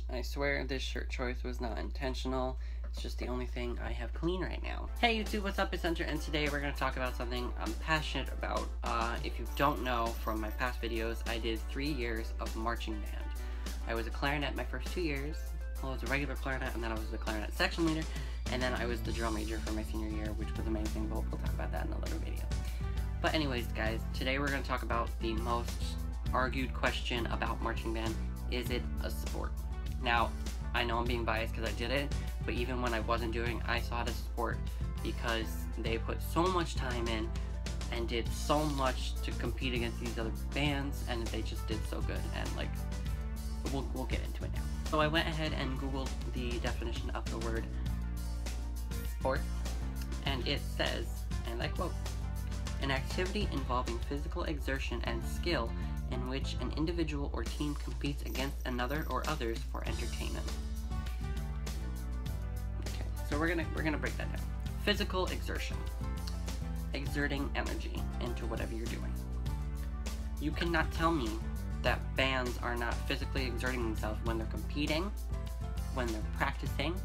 I swear this shirt choice was not intentional. It's just the only thing I have clean right now. Hey YouTube, what's up? It's Hunter, and today we're going to talk about something I'm passionate about. If you don't know from my past videos, I did 3 years of marching band. I was a clarinet my first 2 years. Well, I was a regular clarinet, and then I was the clarinet section leader, and then I was the drum major for my senior year, which was amazing, but we'll talk about that in a later video. But anyways, guys, today we're going to talk about the most argued question about marching band. Is it a sport? Now, I know I'm being biased because I did it, but even when I wasn't doing, I saw it as a sport because they put so much time in and did so much to compete against these other bands, and they just did so good, and like, we'll get into it now. So I went ahead and Googled the definition of the word sport, and it says, and I quote, "An activity involving physical exertion and skill in which an individual or team competes against another or others for entertainment." Okay, so we're gonna break that down. Physical exertion. Exerting energy into whatever you're doing. You cannot tell me that bands are not physically exerting themselves when they're competing, when they're practicing,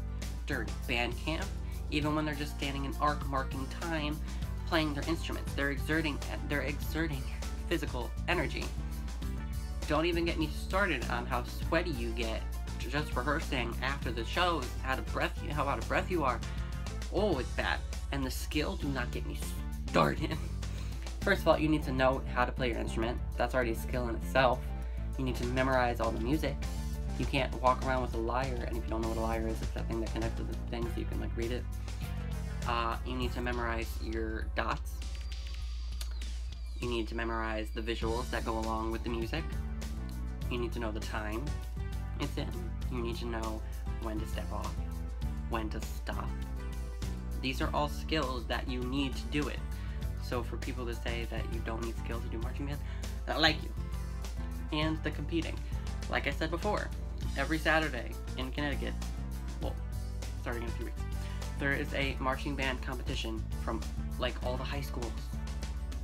during band camp, even when they're just standing in arc marking time, playing their instruments. They're exerting physical energy. Don't even get me started on how sweaty you get just rehearsing after the shows, how out of breath you are. Oh, it's bad. And the skill, do not get me started. First of all, you need to know how to play your instrument. That's already a skill in itself. You need to memorize all the music. You can't walk around with a lyre, and if you don't know what a lyre is, it's that thing that connects to the thing so you can like read it. You need to memorize your dots. You need to memorize the visuals that go along with the music. You need to know the time it's in. You need to know when to step off, when to stop. These are all skills that you need to do it. So for people to say that you don't need skills to do marching band, I like you. And the competing. Like I said before, every Saturday in Connecticut, well, starting in a few weeks, there is a marching band competition from like all the high schools.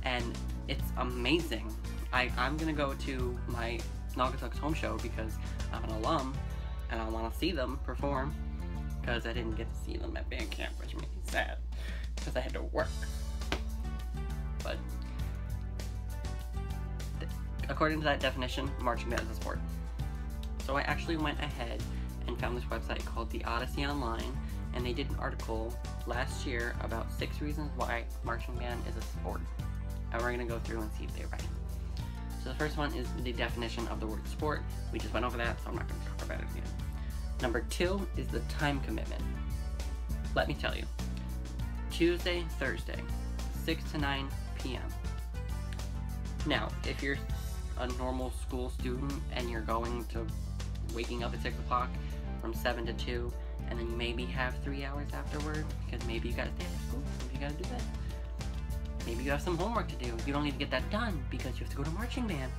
And it's amazing. I'm gonna go to my Naugatuck's home show because I'm an alum and I want to see them perform, because I didn't get to see them at band camp, which made me sad because I had to work. But according to that definition, marching band is a sport. So I actually went ahead and found this website called The Odyssey Online, and they did an article last year about 6 reasons why marching band is a sport. And we're going to go through and see if they're right. So the first one is the definition of the word sport. We just went over that, so I'm not going to talk about it again. Number 2 is the time commitment. Let me tell you. Tuesday, Thursday, 6 to 9 p.m. Now, if you're a normal school student and you're waking up at 6 o'clock from 7 to 2, and then you maybe have 3 hours afterward, because maybe you gotta stay after school, maybe you gotta do that. Maybe you have some homework to do. You don't need to get that done because you have to go to marching band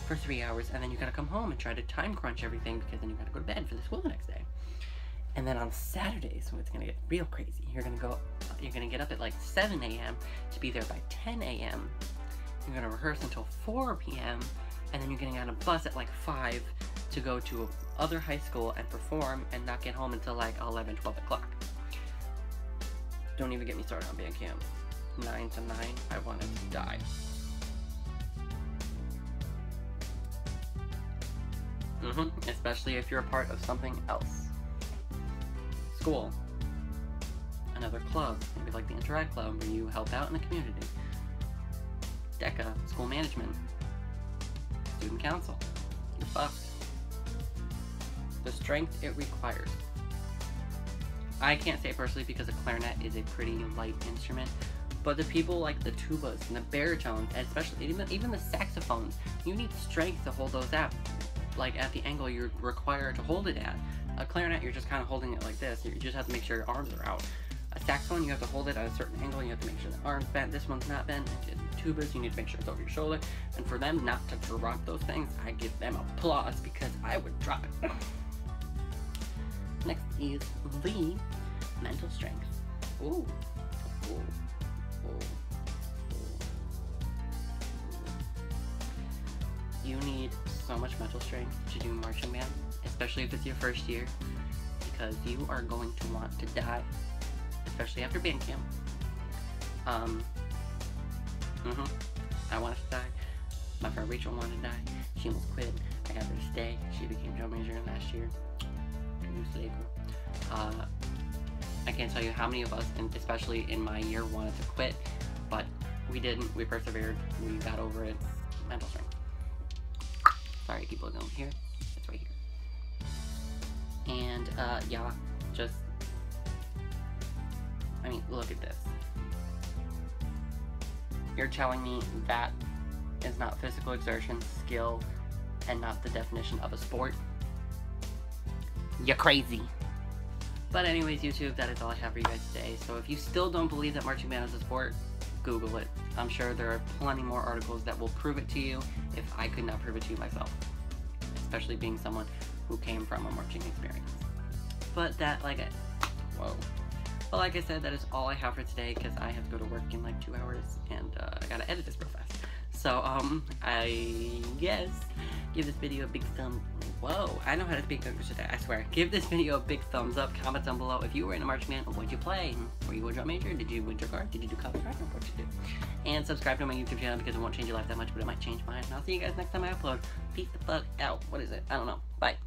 for 3 hours, and then you gotta come home and try to time crunch everything because then you gotta go to bed for the school the next day. And then on Saturdays, when it's gonna get real crazy, you're gonna get up at like 7 a.m. to be there by 10 a.m. You're gonna rehearse until 4 p.m. and then you're getting on a bus at like 5 to go to other high school and perform and not get home until like 11, 12 o'clock. Don't even get me started on band camp. 9 to 9, I wanted to die. Especially if you're a part of something else. School. Another club, maybe like the Interact Club where you help out in the community. DECA, school management. Student council. You're fucked. The strength it requires. I can't say personally because a clarinet is a pretty light instrument, but the people like the tubas and the baritones, and especially even the saxophones, you need strength to hold those at, like at the angle you're required to hold it at. A clarinet, you're just kind of holding it like this. You just have to make sure your arms are out. A saxophone, you have to hold it at a certain angle. You have to make sure the arm's bent. This one's not bent. And tubas, you need to make sure it's over your shoulder. And for them not to drop those things, I give them applause because I would drop it. Next is the mental strength. Ooh. Ooh. You need so much mental strength to do marching band. especially if it's your first year, because you are going to want to die, especially after band camp. I wanted to die. My friend Rachel wanted to die. She almost quit. I got her to stay. She became drum major last year. I can't tell you how many of us, and especially in my year, wanted to quit, but we didn't. We persevered. We got over it. Mental strength. Sorry, people don't hear. It's right here. And yeah, just, I mean, look at this. You're telling me that is not physical exertion, skill, and not the definition of a sport? You're crazy. But anyways, YouTube, that is all I have for you guys today. So if you still don't believe that marching band is a sport, Google it. I'm sure there are plenty more articles that will prove it to you if I could not prove it to you myself. Especially being someone who came from a marching experience. But that, like, whoa. But like I said, that is all I have for today, because I have to go to work in like 2 hours, and I gotta edit this real fast. So, I guess, give this video a big thumb. Whoa, I know how to speak English today, I swear. Give this video a big thumbs up, comment down below if you were in a marching band, what'd you play? Were you a drum major? Did you win your guard? Did you do cover? I don't know what you did. And subscribe to my YouTube channel, because it won't change your life that much, but it might change mine. And I'll see you guys next time I upload. Peace the fuck out. What is it? I don't know. Bye.